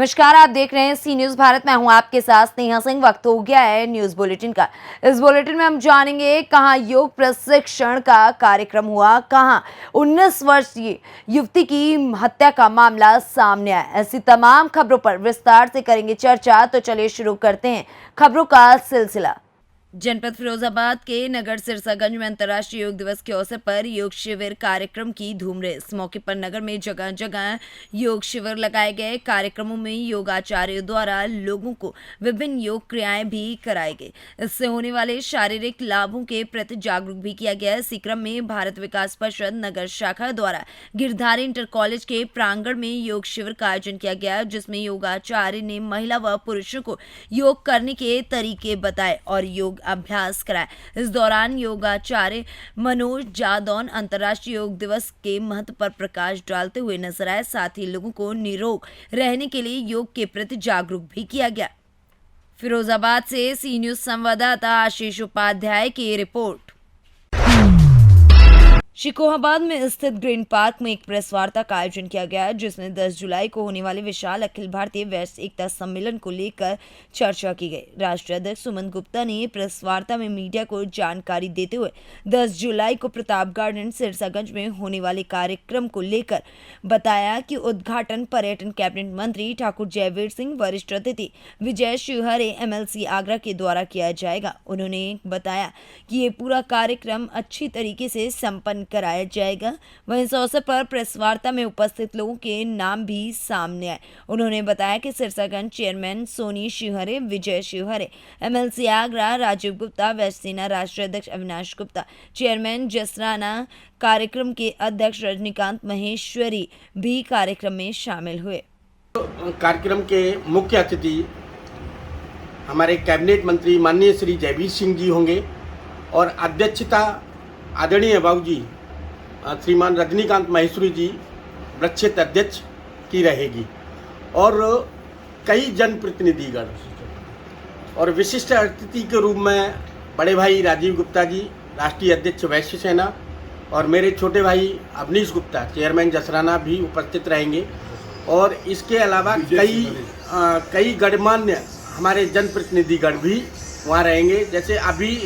नमस्कार, आप देख रहे हैं सी न्यूज भारत। मैं हूं आपके साथ स्नेहा सिंह। वक्त हो गया है न्यूज बुलेटिन का। इस बुलेटिन में हम जानेंगे कहां योग प्रशिक्षण का कार्यक्रम हुआ, कहां 19 वर्षीय युवती की हत्या का मामला सामने आया। ऐसी तमाम खबरों पर विस्तार से करेंगे चर्चा। तो चलिए शुरू करते हैं खबरों का सिलसिला। जनपद फिरोजाबाद के नगर सिरसागंज में अंतर्राष्ट्रीय योग दिवस के अवसर पर योग शिविर कार्यक्रम की धूम रही। इस मौके पर नगर में जगह जगह योग शिविर लगाए गए। कार्यक्रमों में योगाचार्यों द्वारा लोगों को विभिन्न योग क्रियाएं भी कराई गई। इससे होने वाले शारीरिक लाभों के प्रति जागरूक भी किया गया। इसी क्रम में भारत विकास परिषद नगर शाखा द्वारा गिरधारी इंटर कॉलेज के प्रांगण में योग शिविर का आयोजन किया गया, जिसमें योगाचार्य ने महिला व पुरुषों को योग करने के तरीके बताए और योग अभ्यास कराया। इस दौरान योगाचार्य मनोज जादौन अंतर्राष्ट्रीय योग दिवस के महत्व पर प्रकाश डालते हुए नजर आए। साथ ही लोगों को निरोग रहने के लिए योग के प्रति जागरूक भी किया गया। फिरोजाबाद से सी न्यूज संवाददाता आशीष उपाध्याय की रिपोर्ट। शिकोहाबाद में स्थित ग्रीन पार्क में एक प्रेस वार्ता का आयोजन किया गया, जिसमें 10 जुलाई को होने वाले विशाल अखिल भारतीय वैश्य एकता सम्मेलन को लेकर चर्चा की गई। राष्ट्रीय अध्यक्ष सुमन गुप्ता ने प्रेस वार्ता में मीडिया को जानकारी देते हुए 10 जुलाई को प्रताप गार्डन सिरसागंज में होने वाले कार्यक्रम को लेकर बताया कि उद्घाटन पर्यटन कैबिनेट मंत्री ठाकुर जयवीर सिंह, वरिष्ठ अतिथि विजय शिवहरे MLC आगरा के द्वारा किया जाएगा। उन्होंने बताया कि ये पूरा कार्यक्रम अच्छी तरीके से संपन्न कराया जाएगा। वहीं इस अवसर पर प्रेस वार्ता में उपस्थित लोगों के नाम भी सामने आए। उन्होंने बताया कि सिरसागंज चेयरमैन सोनी शिवहरे, विजय शिवहरे, MLC आगरा राजीव गुप्ता, वैश्य सेना राष्ट्रीय अध्यक्ष अविनाश गुप्ता, चेयरमैन जसराना, कार्यक्रम के अध्यक्ष रजनीकांत महेश्वरी भी कार्यक्रम में शामिल हुए। कार्यक्रम के मुख्य अतिथि हमारे कैबिनेट मंत्री माननीय श्री जयवीर सिंह जी होंगे और अध्यक्षता आदरणीय बाबूजी श्रीमान रजनीकांत महेश्वरी जी वृक्षित अध्यक्ष की रहेगी और कई जनप्रतिनिधिगण और विशिष्ट अतिथि के रूप में बड़े भाई राजीव गुप्ता जी, राष्ट्रीय अध्यक्ष वैश्य सेना, और मेरे छोटे भाई अवनीश गुप्ता, चेयरमैन जसराना भी उपस्थित रहेंगे। और इसके अलावा कई गणमान्य हमारे जनप्रतिनिधिगण भी वहाँ रहेंगे। जैसे अभी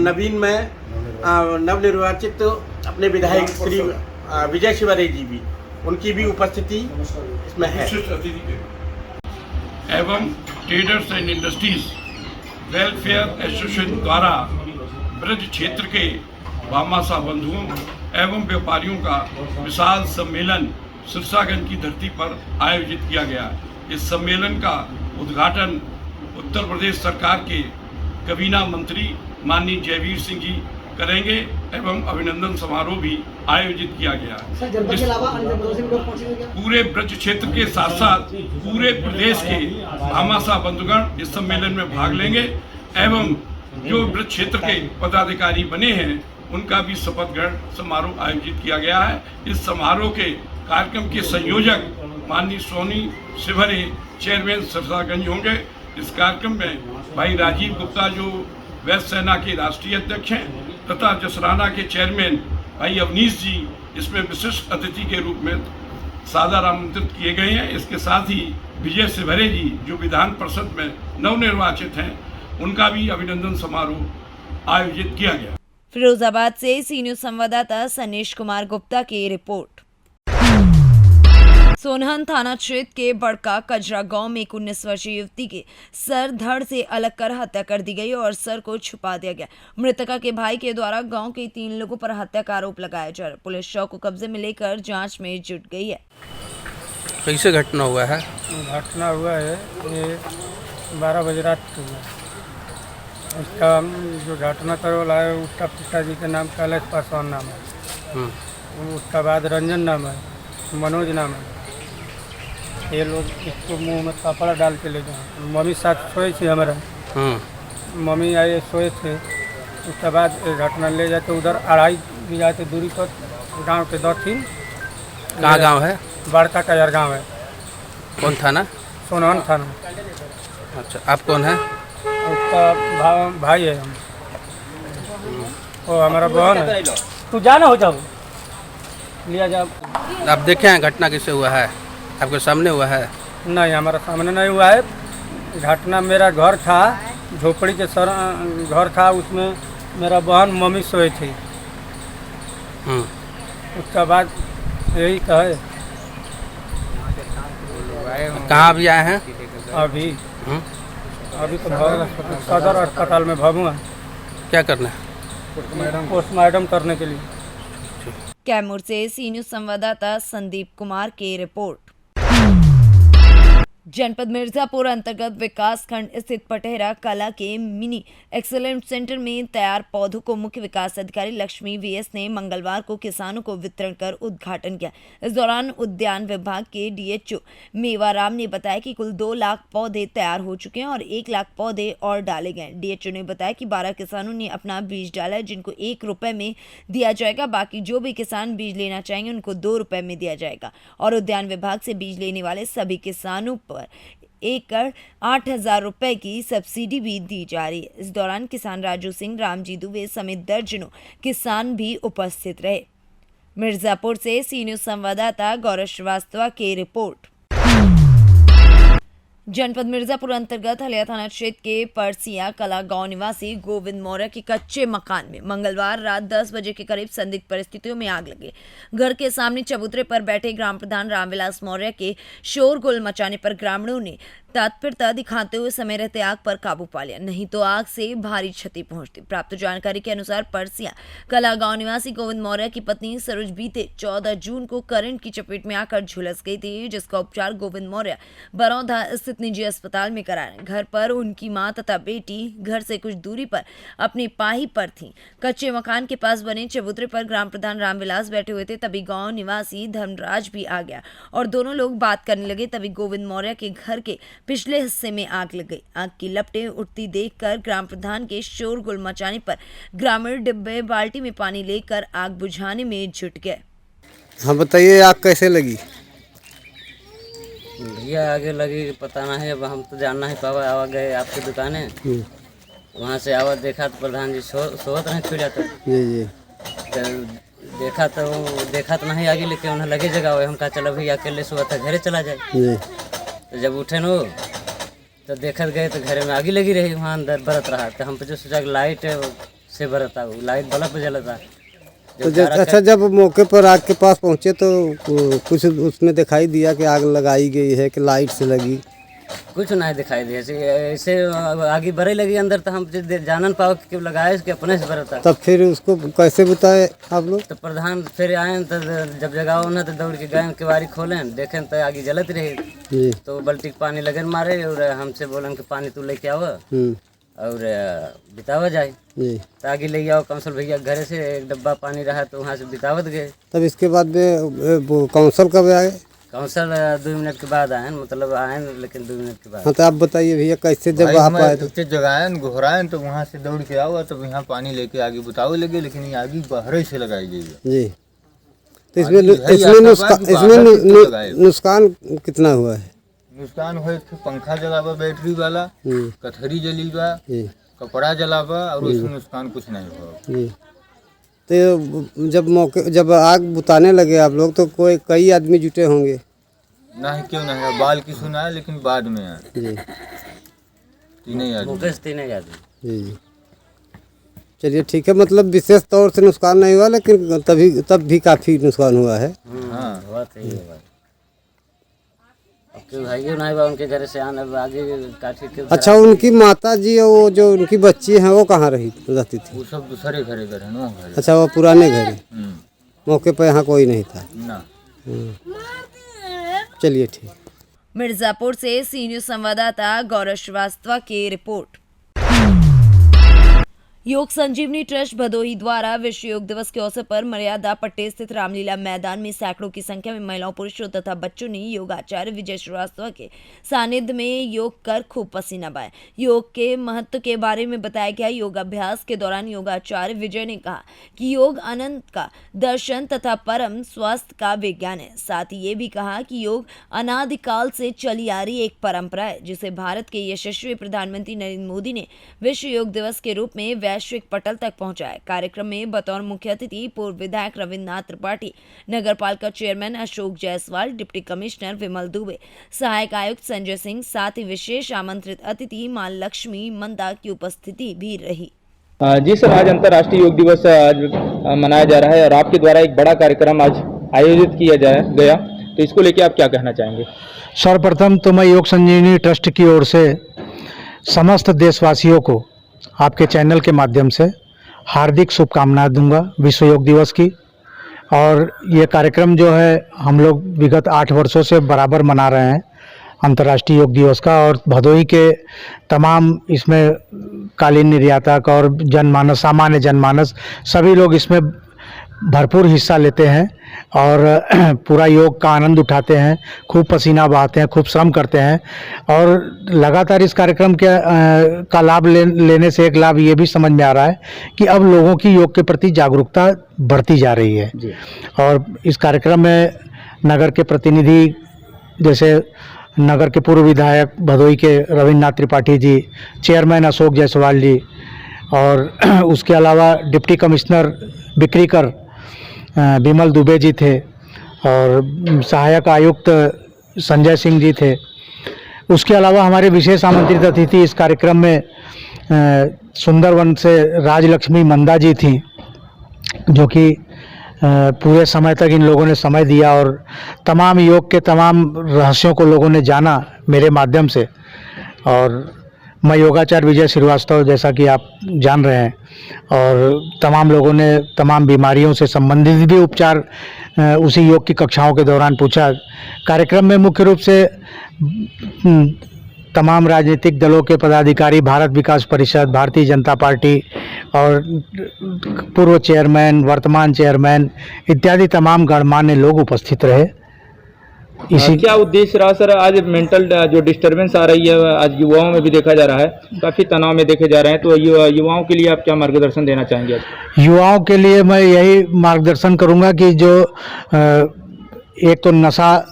नवीन में नवनिर्वाचित अपने विधायक श्री विजय शिवहरे जी भी, उनकी भी उपस्थिति इसमें है। एवं traders and industries welfare association द्वारा ब्रज क्षेत्र के भामाशाह बंधुओं एवं व्यापारियों का विशाल सम्मेलन सिरसागंज की धरती पर आयोजित किया गया। इस सम्मेलन का उद्घाटन उत्तर प्रदेश सरकार के कबीना मंत्री माननीय जयवीर सिंह जी करेंगे एवं अभिनंदन समारोह भी आयोजित किया गया। पूरे ब्रज क्षेत्र के साथ साथ पूरे प्रदेश के भामाशाह बंधुगण इस सम्मेलन में भाग लेंगे एवं जो ब्रज क्षेत्र के पदाधिकारी बने हैं उनका भी शपथ ग्रहण समारोह आयोजित किया गया है। इस समारोह के कार्यक्रम के संयोजक माननीय सोनी शिवहरे, चेयरमैन सिरसागंज होंगे। इस कार्यक्रम में भाई राजीव गुप्ता जो वैश्य सेना के राष्ट्रीय अध्यक्ष हैं तथा जसराना के चेयरमैन भाई अवनीश जी इसमें विशिष्ट अतिथि के रूप में सादर आमंत्रित किए गए हैं। इसके साथ ही विजय शिवहरे जी जो विधान परिषद में नवनिर्वाचित हैं, उनका भी अभिनंदन समारोह आयोजित किया गया। फिरोजाबाद से सी न्यूज संवाददाता सनीश कुमार गुप्ता की रिपोर्ट। सोनहन थाना क्षेत्र के बड़का कजरा गांव में एक 19 वर्षीय युवती के सर धड़ से अलग कर हत्या कर दी गई और सर को छुपा दिया गया। मृतका के भाई के द्वारा गांव के 3 लोगों पर हत्या का आरोप लगाया जा रहा है। पुलिस शव को कब्जे में लेकर जांच में जुट गई है। कैसे घटना हुआ है? घटना हुआ है ये 12 बजे रात को हुआ। उसका जो घटना करने वाला है उसका पिताजी का नाम कैलाश पासवान नाम है। उसका बाद रंजन नाम है, मनोज नाम है। ये लोग इसको मुंह में कपड़ा डाल के ले गए। मम्मी साथ सोए थे हमारा, मम्मी आए सोए थे। उसके बाद घटना ले जाते उधर 2.5 बीघा के दूरी पर गांव के दक्षिण। कहाँ गांव है? बड़का कजर गांव है। कौन थाना? सोनहन थाना। अच्छा, आप कौन है? उसका भाई है हम, वो हमारा बहन है। तू जाना हो जाओ लिया जाओ। आप देखे हैं घटना कैसे हुआ है? आपके सामने हुआ है? नहीं, हमारा सामने नहीं हुआ है। घटना मेरा घर था, झोपड़ी के सर घर था, उसमें मेरा बहन मम्मी सोई थी। उसके बाद यही कहे कहाँ अभी आए हैं? अभी तो सदर अस्पताल में भगू है क्या करना है? पोस्टमार्टम करने के लिए। कैमूर से सी न्यूज संवाददाता संदीप कुमार की रिपोर्ट। जनपद मिर्जापुर अंतर्गत विकास खंड स्थित पटेहरा कला के मिनी एक्सीलेंट सेंटर में तैयार पौधों को मुख्य विकास अधिकारी लक्ष्मी वीएस ने मंगलवार को किसानों को वितरण कर उद्घाटन किया। इस दौरान उद्यान विभाग के डीएचओ मेवाराम ने बताया कि कुल 2 लाख पौधे तैयार हो चुके हैं और 1 लाख पौधे और डाले गए। डीएचओ ने बताया कि 12 किसानों ने अपना बीज डाला है, जिनको 1 रुपए में दिया जाएगा। बाकी जो भी किसान बीज लेना चाहेंगे उनको 2 रुपए में दिया जाएगा और उद्यान विभाग से बीज लेने वाले सभी किसानों पर एकड़ 8,000 रुपए की सब्सिडी भी दी जा रही है। इस दौरान किसान राजू सिंह, रामजी दुबे समेत दर्जनों किसान भी उपस्थित रहे। मिर्जापुर से सी न्यूज संवाददाता गौरव श्रीवास्तव की रिपोर्ट। जनपद मिर्जापुर अंतर्गत हलिया थाना क्षेत्र के परसिया कला गांव निवासी गोविंद मौर्य के कच्चे मकान में मंगलवार रात 10 बजे के करीब संदिग्ध परिस्थितियों में आग लगी। घर के सामने चबूतरे पर बैठे ग्राम प्रधान रामविलास मौर्य के शोरगुल मचाने पर ग्रामीणों ने तत्परता दिखाते हुए समय रहते आग पर काबू पा लिया, नहीं तो आग से भारी क्षति पहुंचती। प्राप्त जानकारी के अनुसार परसिया कला गांव निवासी गोविंद मौर्य की पत्नी सरोज बीते 14 जून को करंट की चपेट में आकर झुलस गई थी, जिसका उपचार गोविंद मौर्य बरौधा स्थित निजी अस्पताल में कराया। घर पर उनकी मां तथा बेटी घर से कुछ दूरी पर अपनी पाही पर थी। कच्चे मकान के पास बने चबूतरे पर ग्राम प्रधान रामविलास बैठे हुए थे। तभी गांव निवासी धर्मराज भी आ गया और दोनों लोग बात करने लगे। तभी गोविंद मौर्य के घर के पिछले हिस्से में आग लग गई। आग की लपटें उठती देखकर ग्राम प्रधान के शोरगुल मचाने पर ग्रामीण डिब्बे बाल्टी में पानी लेकर आग बुझाने में जुट गए। हाँ बताइए, आग कैसे लगी? भैया आगे लगी पता नहीं, अब हम तो जानना ही पावा। आवा गए आपकी दुकाने, वहाँ से आवा देखा तो प्रधान जी सोवत नहीं छुड़ा तो जी देखा तो नहीं आगे, लेकिन उन्हें लगे जगह हम कहा चलो भैया अकेले सुबह तक घरे चला जाए। जी तो जब उठे न तो देखत गए तो घरे में आगे लगी रही, वहाँ अंदर बरत रहा। तो हम तो जो सोचा लाइट से बरता, लाइट बल्ब जलता। तो अच्छा, जब मौके पर आग के पास पहुँचे तो कुछ उसमें दिखाई दिया कि आग लगाई गई है कि लाइट से लगी? कुछ नहीं दिखाई दिया, ऐसे आगे बड़े लगी अंदर। तो हम जानन पाओ कि क्यों लगाए कि अपने से बरता। तब फिर उसको कैसे बताए आप लोग? तो प्रधान फिर आए तो जब जगह उन्हें तो दौड़ के गए, केवाड़ी खोलें देखें तो आगे जलत रही। जी तो बल्टी पानी लगन मारे और हमसे बोलन कि पानी तू लेके आओ और बितावा जाए। जी तो आगे ले आओ काउंसिल भैया घर से एक डब्बा पानी रहा तो वहाँ से बितावत गए। तब इसके बाद में वो काउंसिल कब आए? काउंसिल 2 मिनट के बाद आए, मतलब आए लेकिन 2 मिनट के बाद। हाँ तो आप बताइए भैया, कैसे जब आप आए तो? जगाएं घोराएं तो वहाँ से दौड़ के आओ तो यहाँ पानी लेके आगे बुतावे लगे, लेकिन ये आगे बाहर से लगाई गई है। जी तो इसमें नुकसान कितना हुआ है? नुकसान हुए पंखा जलावा बैटरी वाला, कथरी जली बा, कपड़ा जलावा और उसमें नुकसान कुछ नहीं हुआ। जी तो जब आग बुताने लगे आप लोग तो कई आदमी जुटे होंगे? नहीं क्यों नहीं, बाल की सुना है लेकिन बाद में आए। जी तीन आदमी। जी चलिए ठीक है, मतलब विशेष तौर से नुकसान नहीं हुआ, लेकिन तब भी काफ़ी नुकसान हुआ है। हाँ हुआ तो ही होगा। भाई नहीं बा उनके घर से आने आगे काठी के। अच्छा, उनकी माता जी और वो जो उनकी बच्ची हैं वो कहाँ रहती थी? वो सब दूसरे घरे घर ना। अच्छा, वो पुराने घर है, मौके पर यहाँ कोई नहीं था ना। चलिए ठीक। मिर्जापुर से सी न्यूज संवाददाता गौरव श्रीवास्तव की रिपोर्ट। योग संजीवनी ट्रस्ट भदोही द्वारा विश्व योग दिवस के अवसर पर मर्यादा पट्टे स्थित रामलीला मैदान में सैकड़ों की संख्या में महिलाओं, पुरुषों तथा बच्चों ने योगाचार्य विजय श्रीवास्तव के सानिध्य में योग कर खूब पसीना बहाया। योग के महत्व के बारे में बताया गया। योगाभ्यास के दौरान योगाचार्य विजय ने कहा कि योग अनंत का दर्शन तथा परम स्वास्थ्य का विज्ञान है। साथ ही ये भी कहा कि योग अनादिकाल से चली आ रही एक परंपरा है, जिसे भारत के यशस्वी प्रधानमंत्री नरेंद्र मोदी ने विश्व योग दिवस के रूप में वैश्विक पटल तक पहुंचाए। कार्यक्रम में बतौर मुख्य अतिथि पूर्व विधायक Rabindranath Tripathi, Nagar Palika chairman Ashok Jaiswal, deputy commissioner Vimal Dubey, सहायक आयुक्त संजय सिंह, साथ ही विशेष आमंत्रित अतिथि मां लक्ष्मी मंदा की उपस्थिति भी रही। जी सर, आज अंतर्राष्ट्रीय योग दिवस आज मनाया जा रहा है और आपके द्वारा एक बड़ा कार्यक्रम आज आयोजित किया गया, तो इसको लेके आप क्या कहना चाहेंगे? सर्वप्रथम तो मैं योग संजीवनी ट्रस्ट की ओर से समस्त देशवासियों को आपके चैनल के माध्यम से हार्दिक शुभकामनाएं दूंगा विश्व योग दिवस की। और ये कार्यक्रम जो है हम लोग विगत 8 वर्षों से बराबर मना रहे हैं अंतर्राष्ट्रीय योग दिवस का, और भदोही के तमाम इसमें कालीन निर्यातक और जनमानस, सामान्य जनमानस सभी लोग इसमें भरपूर हिस्सा लेते हैं और पूरा योग का आनंद उठाते हैं, खूब पसीना बहाते हैं, खूब श्रम करते हैं। और लगातार इस कार्यक्रम का लाभ लेने से एक लाभ ये भी समझ में आ रहा है कि अब लोगों की योग के प्रति जागरूकता बढ़ती जा रही है। और इस कार्यक्रम में नगर के प्रतिनिधि, जैसे नगर के पूर्व विधायक भदोही के रविन्द्रनाथ त्रिपाठी जी, चेयरमैन अशोक जायसवाल जी, और उसके अलावा डिप्टी कमिश्नर बिक्रीकर विमल दुबे जी थे, और सहायक आयुक्त संजय सिंह जी थे। उसके अलावा हमारे विशेष आमंत्रित अतिथि इस कार्यक्रम में सुंदरवन से राजलक्ष्मी मंदा जी थी, जो कि पूरे समय तक इन लोगों ने समय दिया और तमाम योग के तमाम रहस्यों को लोगों ने जाना मेरे माध्यम से। और मैं योगाचार्य विजय श्रीवास्तव, जैसा कि आप जान रहे हैं, और तमाम लोगों ने तमाम बीमारियों से संबंधित भी उपचार उसी योग की कक्षाओं के दौरान पूछा। कार्यक्रम में मुख्य रूप से तमाम राजनीतिक दलों के पदाधिकारी, भारत विकास परिषद, भारतीय जनता पार्टी और पूर्व चेयरमैन, वर्तमान चेयरमैन इत्यादि तमाम गणमान्य लोग उपस्थित रहे। क्या उद्देश्य रहा सर? आज मेंटल जो डिस्टर्बेंस आ रही है आज युवाओं में भी देखा जा रहा है, काफ़ी तनाव में देखे जा रहे हैं, तो युवाओं के लिए आप क्या मार्गदर्शन देना चाहेंगे आज? युवाओं के लिए मैं यही मार्गदर्शन करूंगा कि जो एक तो नशा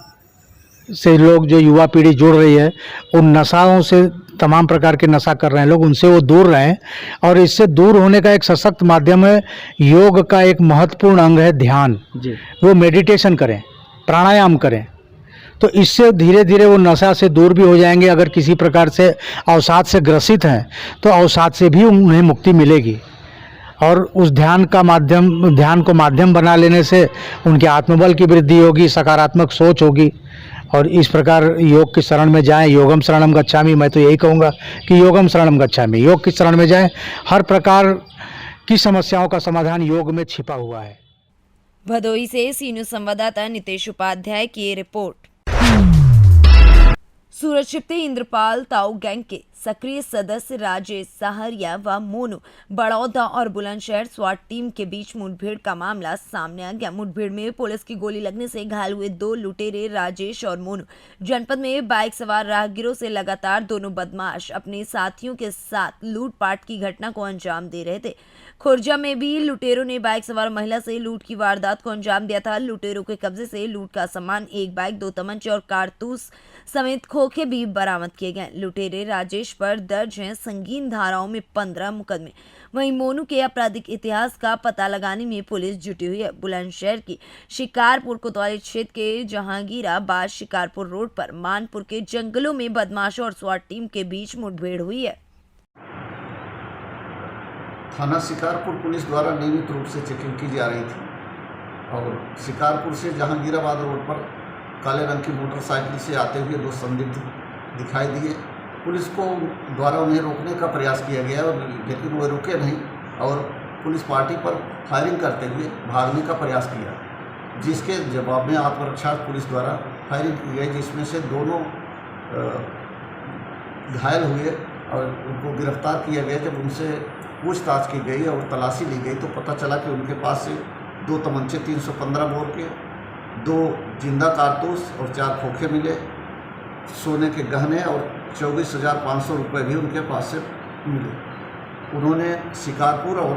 से लोग, जो युवा पीढ़ी जुड़ रही है, उन नशाओं से, तमाम प्रकार के नशा कर रहे हैं लोग, उनसे वो दूर रहें। और इससे दूर होने का एक सशक्त माध्यम है योग का एक महत्वपूर्ण अंग है ध्यान। वो मेडिटेशन करें, प्राणायाम करें, तो इससे धीरे धीरे वो नशा से दूर भी हो जाएंगे। अगर किसी प्रकार से अवसाद से ग्रसित हैं तो अवसाद से भी उन्हें मुक्ति मिलेगी। और उस ध्यान को माध्यम बना लेने से उनके आत्मबल की वृद्धि होगी, सकारात्मक सोच होगी। और इस प्रकार योग की शरण में जाएं। योगम शरणम गच्छामि, मैं तो यही कहूँगा कि योगम शरणम गच्छामि, योग की शरण में जाएं। हर प्रकार की समस्याओं का समाधान योग में छिपा हुआ है। भदोही से सी न्यूज़ संवाददाता नितेश उपाध्याय की रिपोर्ट। सूरज छिपते इंद्रपाल ताऊ गैंग के सक्रिय सदस्य राजेश सहारिया व मोनू बड़ौदा और बुलंदशहर स्वाट टीम के बीच मुठभेड़ का मामला सामने आ गया। मुठभेड़ में पुलिस की गोली लगने से घायल हुए 2 लुटेरे राजेश और मोनू जनपद में बाइक सवार राहगीरों से लगातार दोनों बदमाश अपने साथियों के साथ लूटपाट की घटना को अंजाम दे रहे थे। खुर्जा में भी लुटेरों ने बाइक सवार महिला से लूट की वारदात को अंजाम दिया था। लुटेरों के कब्जे से लूट का सामान, 1 बाइक, 2 तमंचे और कारतूस समेत खोखे भी बरामद किए गए। लुटेरे राजेश पर दर्ज हैं संगीन धाराओं में 15 मुकदमे। वहीं मोनू के आपराधिक इतिहास का पता लगाने में पुलिस जुटी हुई है। बुलंदशहर की शिकारपुर कोतवाली क्षेत्र के जहांगीराबाद शिकारपुर रोड पर मानपुर के जंगलों में बदमाशों और स्वाट टीम के बीच मुठभेड़ हुई है। थाना शिकारपुर पुलिस द्वारा नियमित रूप से चेकिंग की जा रही थी और शिकारपुर से जहांगीराबाद रोड पर काले रंग की मोटरसाइकिल से आते हुए 2 संदिग्ध दिखाई दिए। पुलिस को द्वारा उन्हें रोकने का प्रयास किया गया, लेकिन वो रुके नहीं और पुलिस पार्टी पर फायरिंग करते हुए भागने का प्रयास किया, जिसके जवाब में आत्मरक्षा पुलिस द्वारा फायरिंग की गई, जिसमें से दोनों घायल हुए और उनको गिरफ्तार किया गया। जब उनसे पूछताछ की गई और तलाशी ली गई तो पता चला कि उनके पास से 2 तमंचे 315 बोर के, 2 जिंदा कारतूस और 4 खोखे मिले। सोने के गहने और 24,500 रुपये भी उनके पास से मिले। उन्होंने शिकारपुर और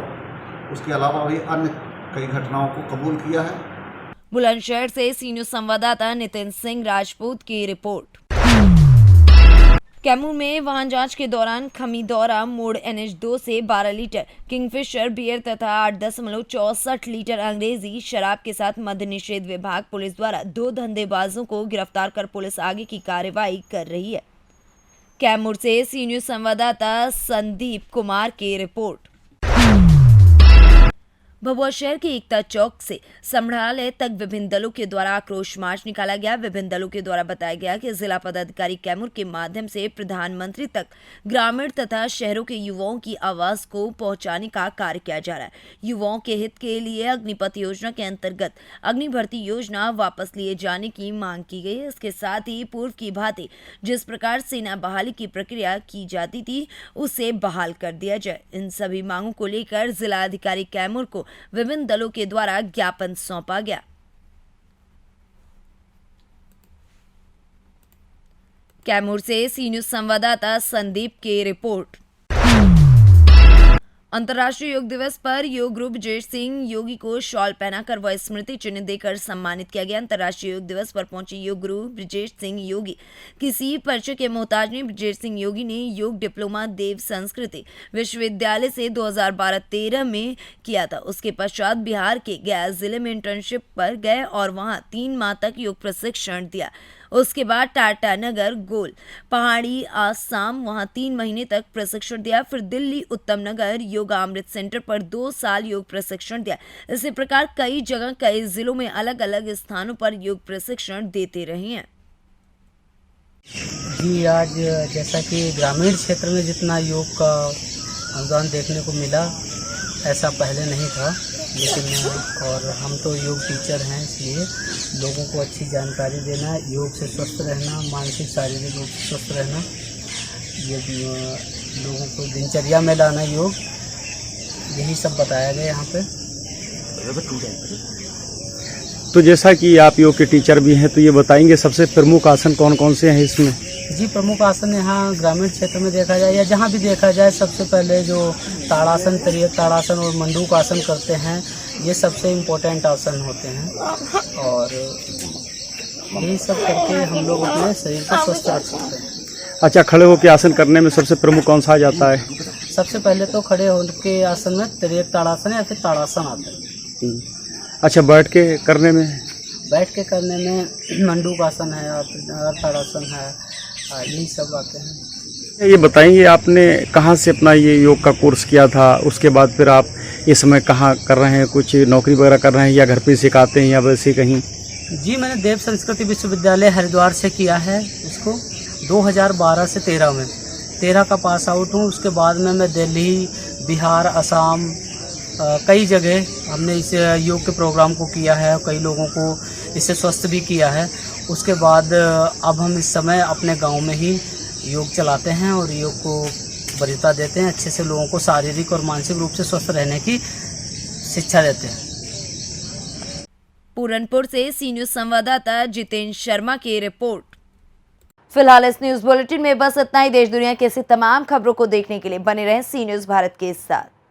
उसके अलावा भी अन्य कई घटनाओं को कबूल किया है। बुलंदशहर से सी न्यूज़ संवाददाता नितिन सिंह राजपूत की रिपोर्ट। कैमूर में वाहन जांच के दौरान खमीदौरा मोड़ NH2 से 12 लीटर किंगफिशर बियर तथा 8.64 लीटर अंग्रेजी शराब के साथ मद्य निषेध विभाग पुलिस द्वारा 2 धंधेबाजों को गिरफ्तार कर पुलिस आगे की कार्रवाई कर रही है। कैमूर से सी न्यूज संवाददाता संदीप कुमार की रिपोर्ट। भभुआ शहर के एकता चौक से संग्रहालय तक विभिन्न दलों के द्वारा आक्रोश मार्च निकाला गया। विभिन्न दलों के द्वारा बताया गया कि जिला पदाधिकारी कैमूर के माध्यम से प्रधानमंत्री तक ग्रामीण तथा शहरों के युवाओं की आवाज को पहुंचाने का कार्य किया जा रहा है। युवाओं के हित के लिए अग्निपथ योजना के अंतर्गत अग्नि भर्ती योजना वापस लिए जाने की मांग की गई है। इसके साथ ही पूर्व की भांति जिस प्रकार सेना बहाली की प्रक्रिया की जाती थी उसे बहाल कर दिया जाए। इन सभी मांगों को लेकर जिला अधिकारी कैमूर को विभिन्न दलों के द्वारा ज्ञापन सौंपा गया। कैमूर से सी न्यूज संवाददाता संदीप की रिपोर्ट। अंतर्राष्ट्रीय योग दिवस पर योग गुरु ब्रजेश सिंह योगी को शॉल पहनाकर व स्मृति चिन्ह देकर सम्मानित किया गया। अंतर्राष्ट्रीय योग दिवस पर पहुंचे योग गुरु ब्रजेश सिंह योगी किसी परिचय के मोहताज नहीं। ब्रजेश सिंह योगी ने योग डिप्लोमा देव संस्कृति विश्वविद्यालय से 2012-13 में किया था। उसके पश्चात बिहार के गया जिले में इंटर्नशिप पर गए और वहां 3 माह तक योग प्रशिक्षण दिया। उसके बाद टाटानगर गोल पहाड़ी आसाम वहां 3 महीने तक प्रशिक्षण दिया। फिर दिल्ली उत्तम नगर योगा अमृत सेंटर पर 2 साल योग प्रशिक्षण दिया। इसी प्रकार कई जगह कई जिलों में अलग अलग स्थानों पर योग प्रशिक्षण देते रहे हैं। जी, आज जैसा कि ग्रामीण क्षेत्र में जितना योग का अनुदान देखने को मिला ऐसा पहले नहीं था, लेकिन और हम तो योग टीचर हैं, इसलिए लोगों को अच्छी जानकारी देना, योग से स्वस्थ रहना, मानसिक शारीरिक रूप से स्वस्थ रहना, ये लोगों को दिनचर्या में लाना योग, यही सब बताया गया यहाँ पे। तो जैसा कि आप योग के टीचर भी हैं, तो ये बताएंगे सबसे प्रमुख आसन कौन कौन से हैं इसमें? जी, प्रमुख आसन यहाँ ग्रामीण क्षेत्र में देखा जाए या जहाँ भी देखा जाए, सबसे पहले जो ताड़ासन, त्रियक ताड़ासन और मंडूक आसन करते हैं, ये सबसे इम्पोर्टेंट आसन होते हैं और यही सब करके हम लोग अपने शरीर को स्वस्थ रख सकते हैं। अच्छा, खड़े होकर आसन करने में सबसे प्रमुख कौन सा आ जाता है? सबसे पहले तो खड़े होकर आसन में त्रियक ताड़ासन या फिर ताड़ासन आता है। अच्छा, बैठ के करने में? बैठ के करने में मंडूक आसन है और ताड़ासन है, यही सब आते हैं। ये बताएंगे आपने कहाँ से अपना ये योग का कोर्स किया था, उसके बाद फिर आप इस समय कहाँ कर रहे हैं? कुछ नौकरी वगैरह कर रहे हैं या घर पे सिखाते हैं या वैसे कहीं? जी, मैंने देव संस्कृति विश्वविद्यालय हरिद्वार से किया है इसको 2012 से 13 में। 13 का पास आउट हूँ। उसके बाद में मैं दिल्ली, बिहार, असम, कई जगह हमने इस योग के प्रोग्राम को किया है, कई लोगों को इससे स्वस्थ भी किया है। उसके बाद अब हम इस समय अपने गांव में ही योग चलाते हैं और योग को वरीयता देते हैं, अच्छे से लोगों को शारीरिक और मानसिक रूप से स्वस्थ रहने की शिक्षा देते हैं। पूरनपुर से सी न्यूज संवाददाता जितेंद्र शर्मा की रिपोर्ट। फिलहाल इस न्यूज बुलेटिन में बस इतना ही। देश दुनिया की ऐसी तमाम खबरों को देखने के लिए बने रहें सी न्यूज भारत के साथ।